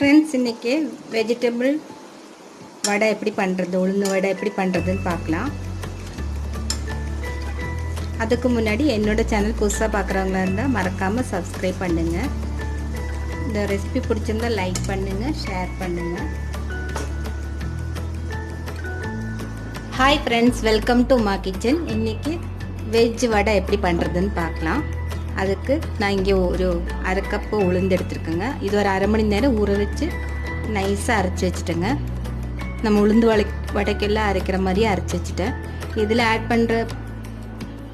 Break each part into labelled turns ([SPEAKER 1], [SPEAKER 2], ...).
[SPEAKER 1] Friends, இன்றைக்கி vegetable வடை எப்படி பண்ணுறது, உளுந்து வடை எப்படி பண்ணுறதுன்னு பார்க்கலாம். அதுக்கு முன்னாடி என்னோடய சேனல் புதுசாக பார்க்குறவங்களா இருந்தால் மறக்காமல் சப்ஸ்கிரைப் பண்ணுங்கள். இந்த ரெசிபி பிடிச்சிருந்தால் லைக் பண்ணுங்கள், ஷேர் பண்ணுங்கள். ஹாய் ஃப்ரெண்ட்ஸ், வெல்கம் டு மா கிச்சன். இன்றைக்கி வெஜ் வடை எப்படி பண்ணுறதுன்னு பார்க்கலாம். அதுக்கு நான் இங்கே ஒரு அரை கப்பு உளுந்து எடுத்துருக்கேங்க. இது ஒரு அரை மணி நேரம் ஊற வச்சு நைஸாக அரைச்சி வச்சுட்டேங்க. நம்ம உளுந்து வடைக்கெல்லாம் அரைக்கிற மாதிரி அரைச்சி வச்சுட்டேன். இதில் ஆட் பண்ணுற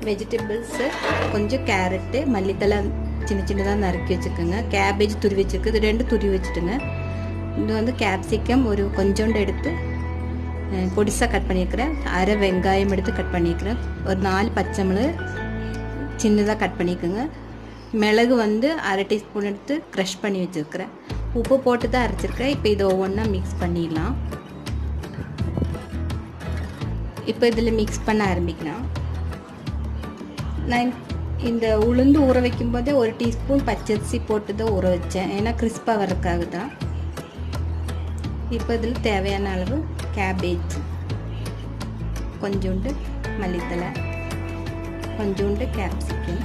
[SPEAKER 1] வெஜிடபிள்ஸு கொஞ்சம் கேரட்டு, மல்லித்தலை சின்ன சின்னதாக நறுக்கி வச்சுருக்கேங்க. கேபேஜ் துருவி வச்சுருக்கு, இது 2 துருவி வச்சுட்டுங்க. இது வந்து கேப்சிகம் ஒரு கொஞ்சோண்டு எடுத்து பொடிசாக கட் பண்ணியிருக்கிறேன். அரை வெங்காயம் எடுத்து கட் பண்ணியிருக்கிறேன். ஒரு 4 பச்சை மிளகு சின்னதாக கட் பண்ணிக்கோங்க. மிளகு வந்து அரை டீஸ்பூன் எடுத்து க்ரஷ் பண்ணி வச்சுருக்கிறேன். உப்பு போட்டு தான் அரைச்சிருக்கேன். இப்போ இதை ஒவ்வொன்றா மிக்ஸ் பண்ணிடலாம். இப்போ இதில் மிக்ஸ் பண்ண ஆரம்பிக்கலாம். நான் இந்த உளுந்து ஊற வைக்கும்போதே ஒரு டீஸ்பூன் பச்சரிசி போட்டு தான் ஊற வச்சேன், ஏன்னா கிறிஸ்பாக வர்றதுக்காக தான். இப்போ இதில் தேவையான அளவு கேபேஜ், கொஞ்சோண்டு மல்லித்தலை, கொஞ்சோண்டு கேப்சிகம்,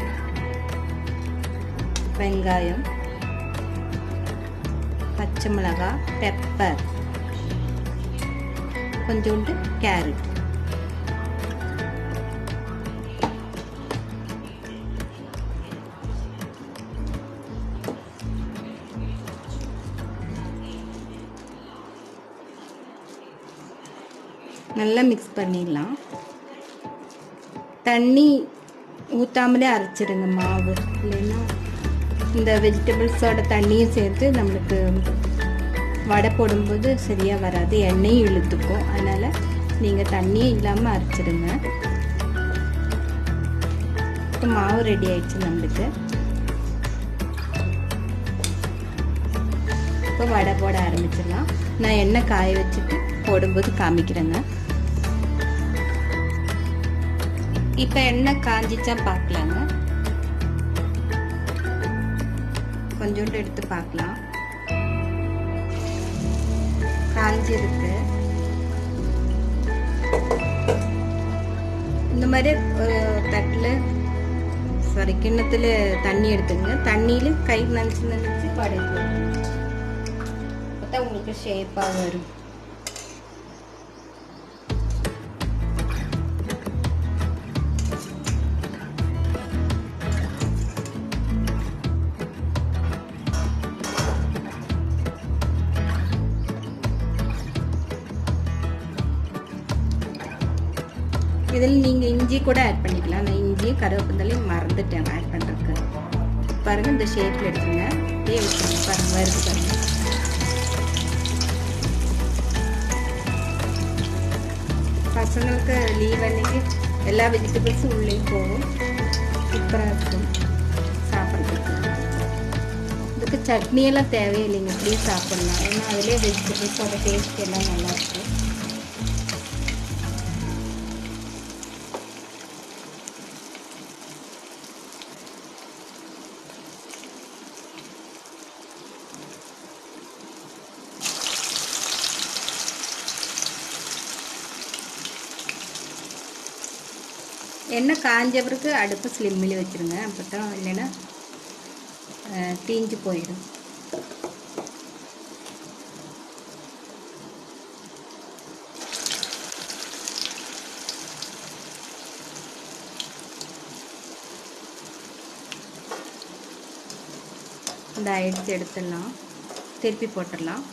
[SPEAKER 1] வெங்காயம், பச்சை மிளகாய், பெப்பர், கொஞ்சோண்டு கேரட். நல்லா மிக்ஸ் பண்ணிடலாம். தண்ணி ஊற்றாமலே அரைச்சிடுங்க மாவு, இல்லைன்னா இந்த வெஜிடபிள்ஸோட தண்ணியும் சேர்த்து நம்மளுக்கு வடை போடும்போது சரியாக வராது, எண்ணெயும் இழுத்துக்கும். அதனால் நீங்கள் தண்ணியே இல்லாமல் அரைச்சிடுங்க. இப்போ மாவு ரெடி ஆயிடுச்சு நம்மளுக்கு. இப்போ வடை போட ஆரம்பிச்சிடலாம். நான் எண்ணெய் காய வச்சுட்டு போடும்போது காமிக்கிறேங்க. இப்போ எண்ணெய் காஞ்சிச்சா பார்க்கலாங்க. கொஞ்சோண்டு எடுத்து பார்க்கலாம். காஞ்சிருக்கு. இந்த மாதிரி ஒரு தட்டில் கிண்ணத்தில் தண்ணி எடுத்துங்க. தண்ணியில் கை நினச்சி படைக்கும், அப்போ உங்களுக்கு ஷேப்பாக வரும். இதில் நீங்கள் இஞ்சி கூட ஆட் பண்ணிக்கலாம். நான் இஞ்சியும் கருவேப்பிலையும் மறந்துட்டேன் ஆட் பண்ணுறதுக்கு. பாருங்கள், இந்த ஷேப்பில் எடுத்துங்க. அப்படியே வச்சுருங்க. பாருங்கள், வருது பாருங்கள். பசங்களுக்கு லீவ் அன்னைக்கு எல்லா வெஜிடபிள்ஸும் உள்ளேயும் போகும். சூப்பராக இருக்கும் சாப்பிட்றதுக்கு. இதுக்கு சட்னியெல்லாம் தேவையில்லைங்க, அப்படியே சாப்பிட்லாம். ஏன்னா அதிலே வெஜிடபிள்ஸோட டேஸ்ட் எல்லாம் நல்லாயிருக்கும். எண்ணெய் காஞ்ச பிறகு அடுப்பு ஸ்லிம்மில் வச்சுருங்க. அப்போ தான், இல்லைன்னா தீஞ்சு போயிடும். இந்த ஆயிடுச்சு, எடுத்துடலாம். திருப்பி போட்டுடலாம்.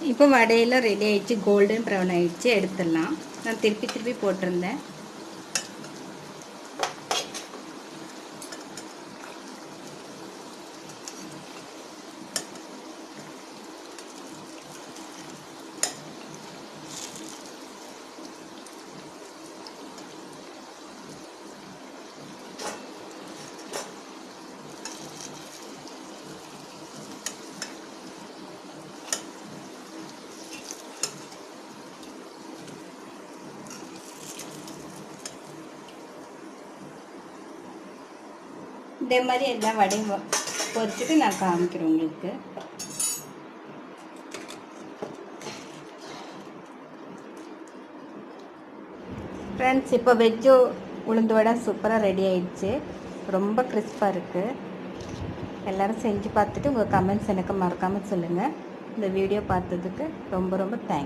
[SPEAKER 1] இப்போ வடையெல்லாம் ரெடி ஆயிடுச்சு, கோல்டன் ப்ரௌன் ஆயிடுச்சு, எடுத்துடலாம். நான் திருப்பி போட்டிருந்தேன். இதே மாதிரி எல்லா வடையும் பொரிச்சுட்டு நான் காமிக்கிறேன் உங்களுக்கு. ஃப்ரெண்ட்ஸ், இப்போ வெஜ்ஜு உளுந்து வடை சூப்பராக ரெடி ஆயிடுச்சு. ரொம்ப கிறிஸ்பாக இருக்குது. எல்லோரும் செஞ்சு பார்த்துட்டு உங்கள் கமெண்ட்ஸ் எனக்கு மறக்காமல் சொல்லுங்கள். இந்த வீடியோ பார்த்ததுக்கு ரொம்ப தேங்க்ஸ்.